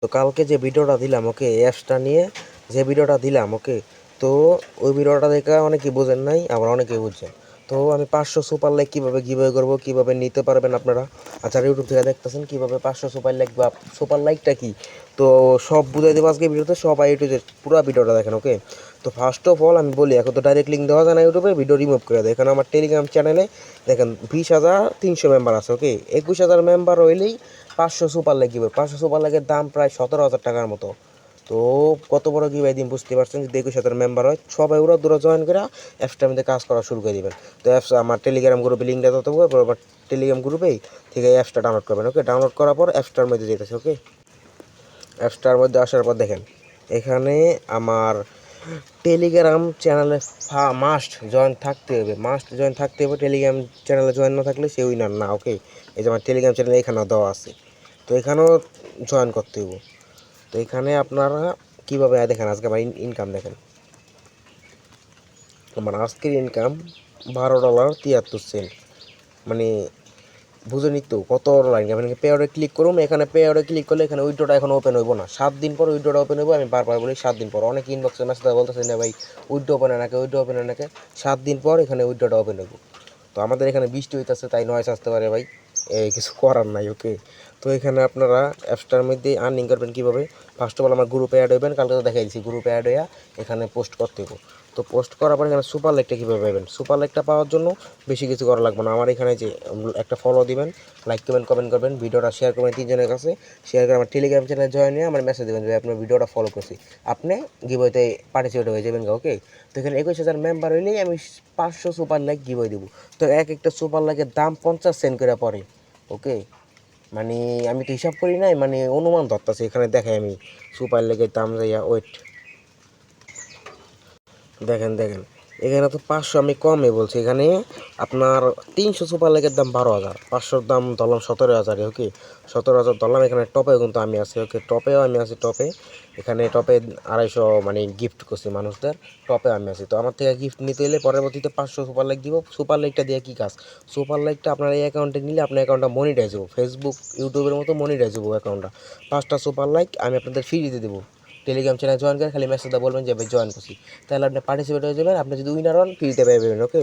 তো কালকে যে ভিডিওটা দিলাম ওকে, অ্যাপসটা নিয়ে যে ভিডিওটা দিলাম ওকে, তো ওই ভিডিওটা দেখে অনেকেই বোঝেন নাই, আবার অনেকেই বুঝছেন। তো আমি 500 সুপার লাইক কীভাবে গিভওয়ে করবো, কীভাবে নিতে পারবেন আপনারা, আচ্ছা ইউটিউব থেকে দেখতেছেন কীভাবে 500 সুপার লাইক বা সুপার লাইকটা কী, তো সব বুঝাই দেবো আজকে ভিডিওতে, সবাই ইউটিউবে পুরো ভিডিওটা দেখেন ওকে। তো ফার্স্ট অফ অল আমি বলি, এখন তো ডাইরেক্ট লিঙ্ক দেওয়া যায় না ইউটিউবে, ভিডিও রিমুভ করে দেয়। এখানে আমার টেলিগ্রাম চ্যানেলে দেখেন 20,300 মেম্বার আছে ওকে, 21,000 মেম্বার হইলেই 500 সুপার লাইক গিভওয়ে। 500 সুপার লাইকের দাম প্রায় 17,000 টাকার মতো। তো কত বড় গিভওয়ে দিন বুঝতে পারছেন, যদি 21,000 মেম্বার হয় সবাই ওরা দূরে জয়েন করে অ্যাপসটার মধ্যে কাজ করা শুরু করে দেবেন। তো অ্যাপস আমার টেলিগ্রাম গ্রুপে লিঙ্কটা দিতে হবে, বরাবর টেলিগ্রাম গ্রুপেই থেকে এই অ্যাপসটা ডাউনলোড করবেন ওকে। ডাউনলোড করার পর অ্যাপসটার মধ্যে যেতেছে ওকে। অ্যাপসটার মধ্যে আসার পর দেখেন এখানে আমার টেলিগ্রাম চ্যানেলে মাস্ট জয়েন থাকতে হবে, মাস্ট জয়েন থাকতে হবে। টেলিগ্রাম চ্যানেলে জয়েন না থাকলে সে উইনার না ওকে। এই যে আমার টেলিগ্রাম চ্যানেলে এখানেও দেওয়া আছে, তো এখানেও জয়েন করতে হবে। তো এখানে আপনারা কীভাবে দেখেন, আজকে আমার ইনকাম দেখেন, আমার আজকের ইনকাম $12.73। মানে বুঝেনি তো কত লাইন। আমি পে অর্ডারে ক্লিক করুন, এখানে পে অর্ডারে ক্লিক করলে এখানে উইড্রোটা এখন ওপেন হইব না, 7 দিন পর উইড্রোটা ওপেন হইব। আমি বারবার বলি 7 দিন পর, অনেক ইনবক্সে মেসেজ বলতেছে না ভাই উইড্রো ওপেন হয় নাকি, উইড্রো ওপেন হয় নাকি, 7 দিন পর এখানে উইড্রোটা ওপেন হইব। তো আমাদের এখানে বৃষ্টি হইতেছে তাই নয়েস আসতে পারে ভাই, এই কিছু করার নাই ওকে। তো এখানে আপনারা অ্যাপসটার মধ্যে আর্নিং করবেন কীভাবে, ফার্স্ট অফ অল আমার গ্রুপে অ্যাড হইবেন, কালকে তো দেখাই দিচ্ছি গ্রুপে অ্যাড হইয়া এখানে পোস্ট করতে হইব। তো পোস্ট করার পর এখানে সুপার লাইকটা কীভাবে পাবেন, সুপার লাইকটা পাওয়ার জন্য বেশি কিছু করা লাগবে না। আমার এখানে যে একটা ফলো দিবেন, লাইক কমেন্ট করবেন, ভিডিওটা শেয়ার করবেন 3 জনের কাছে, শেয়ার করে আমার টেলিগ্রাম চ্যানেলে জয়েন নিয়ে আমার মেসেজ দেবেন যে আপনার ভিডিওটা ফলো করছি, আপনি গিভওয়েতে পার্টিসিপেট হয়ে যাবেন ওকে। তো এখানে 21,000 মেম্বার হইলেই আমি 500 সুপার লাইক গিভওয়ে দেবো। তো এক একটা সুপার লাইকের দাম 50 সেন্ট করে পড়ে ওকে। মানে আমি তো হিসাব করি নাই, মানে অনুমান ধরতেছে, এখানে দেখে আমি সুপার লাইকের দাম যাইয়া ওয়েট দেখেন দেখেন, এখানে তো 500 আমি কমে বলছি, এখানে আপনার 300 সুপার লাইকের দাম 12,000, 500 দাম ধরলাম 17,000 ওকে, 17,000 ধরলাম। এখানে টপেও কিন্তু আমি আছি ওকে, টপেও আমি আছি, টপে এখানে টপে 250 মানে গিফট করছি মানুষদের, টপে আমি আছি। তো আমার থেকে গিফট নিতে এলে পরবর্তীতে 500 সুপার লাইক দিব। সুপার লাইকটা দিয়ে কী কাজ, সুপার লাইকটা আপনার এই অ্যাকাউন্টে নিলে আপনার অ্যাকাউন্টটা মনিটাইজ হবো, ফেসবুক ইউটিউবের মতো মনিটাইজ হবো অ্যাকাউন্টটা। 5টা সুপার লাইক আমি আপনাদের ফ্রিতে দেবো, টেলিগ্রাম চ্যানেল জয়েন করে খালি মেসেজটা বলবেন যে ভাই জয়েন করছি, তাহলে আপনি পার্টিসিপেট হয়ে যাবেন। আপনি যদি উইনার হন ফ্রিতে পেয়ে যাবেন ওকে।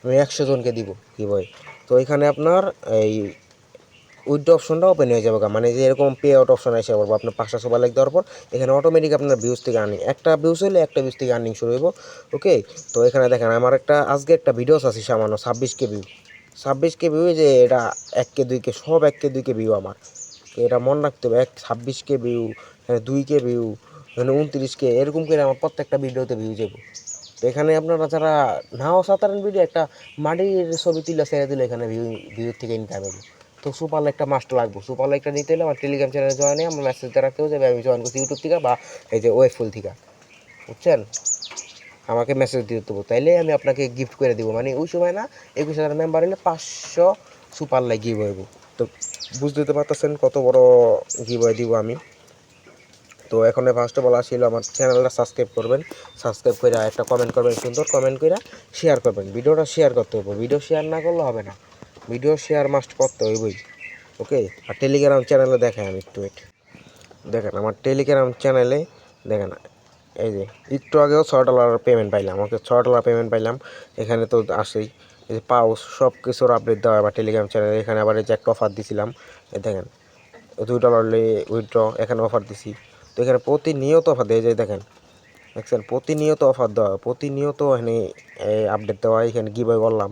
আমি 100 জনকে দিব কি বই। তো এখানে আপনার এই উইথড্র অপশনটা ওপেন হয়ে যাবে, মানে যে এরকম পে আউট অপশন এসে পড়বো আপনার 500 সুপার লাইক দেওয়ার পর। এখানে অটোমেটিক আপনার ভিউজ থেকে আর্নিং, একটা ভিউজ হলে একটা ভিউজ থেকে আর্নিং শুরু হইব ওকে। তো এখানে দেখেন আমার আজকে একটা ভিডিওস আছে সামান্য 26K ভিউ, 26K ভিউ, যে এটা 1K 2K সব 1K 2K ভিউ আমার, তো এটা মনে রাখতে হবে। 26K ভিউ, এখানে 2K ভিউ, এখানে 29K, এরকম করে আমার প্রত্যেকটা ভিডিওতে ভিউ যাবো। তো এখানে আপনারা যারা নাও সাধারণ ভিডিও একটা মাটির ছবি তুলে ছেড়ে দিলে এখানে ভিউ থেকে ইনকাম হবে। তো সুপার লাইকটা মাস্ট লাগবে, সুপার লাইকটা নিতে হলে আমার টেলিগ্রাম চ্যানেলে জয়েন নিয়ে আমার মেসেজটা রাখতে হবে যে আমি জয়েন করছি ইউটিউব থেকে বা এই যে ওয়েবফুল থেকে, বুঝছেন, আমাকে মেসেজ দিয়ে দেবো, তাইলে আমি আপনাকে গিফট করে দিব। মানে ওই সময় না 21,000 মেম্বার হলে 500 সুপার লাইক গিভ হইব। তো বুঝতে তো পারতেছেন কত বড় গিভ দিব আমি। তো এখন ফার্স্ট অফ অল আসলে আমার চ্যানেলটা সাবস্ক্রাইব করবেন, সাবস্ক্রাইব করে একটা কমেন্ট করবেন, সুন্দর কমেন্ট করে শেয়ার করবেন, ভিডিওটা শেয়ার করতে হবে, ভিডিও শেয়ার না করলে হবে না, ভিডিও শেয়ার মাস্ট করতে হইবই ওকে। আর টেলিগ্রাম চ্যানেলে দেখেন আমি একটু দেখেন আমার টেলিগ্রাম চ্যানেলে দেখেন, এই যে একটু আগেও $6 পেমেন্ট পাইলাম ওকে, $6 পেমেন্ট পাইলাম। এখানে তো আসেই এই যে পাউস সব কিছুর আপডেট দেওয়া আবার টেলিগ্রাম চ্যানেলে। এখানে আবার এই যে একটা অফার দিছিলাম, এই দেখেন $2 উইথড্র, এখানে অফার দিছি। তো এখানে প্রতিনিয়ত অফার দেয়, যে দেখেন দেখছেন প্রতিনিয়ত অফার দেওয়া, প্রতিনিয়ত এখানে আপডেট দেওয়া, এখানে গিভওয়ে করলাম।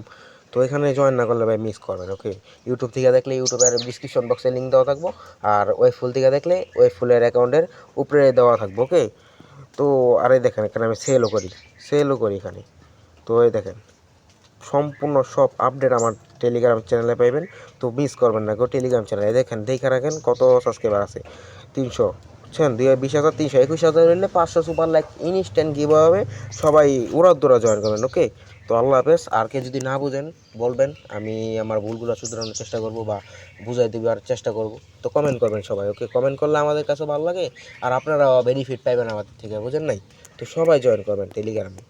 তো এখানে জয়েন না করলে ভাই মিস করবেন ওকে। ইউটিউব থেকে দেখলে ইউটিউবের ডিসক্রিপশন বক্সে লিঙ্ক দেওয়া থাকবো, আর ওয়েবফুল থেকে দেখলে ওয়েবফুলের অ্যাকাউন্টের উপরে দেওয়া থাকবো ওকে। তো আরে দেখেন এখানে আমি সেলও করি এখানে। তো এই দেখেন সম্পূর্ণ সব আপডেট আমার টেলিগ্রাম চ্যানেলে পাইবেন, তো মিস করবেন না গো টেলিগ্রাম চ্যানেলে। দেখেন দেখে রাখেন কত সাবস্ক্রাইবার আছে, 300, বুঝছেন, 20,300, 21,000 হলে 500 সুপার লাইক ইনস্ট্যান্ট গিভ হবে। সবাই উড়াদুরা জয়েন করবেন ওকে। তো আল্লাহ হাফেজ। আর কে যদি না বুঝেন বলবেন, আমি আমার ভুলগুলো শুধরানোর চেষ্টা করব বা বুঝাই দেওয়ার চেষ্টা করব। তো কমেন্ট করবেন সবাই ওকে, কমেন্ট করলে আমাদের কাছে ভালো লাগে, আর আপনারা বেনিফিট পাইবেন আমাদের থেকে, বুঝেন নাই। তো সবাই জয়েন করবেন টেলিগ্রামে।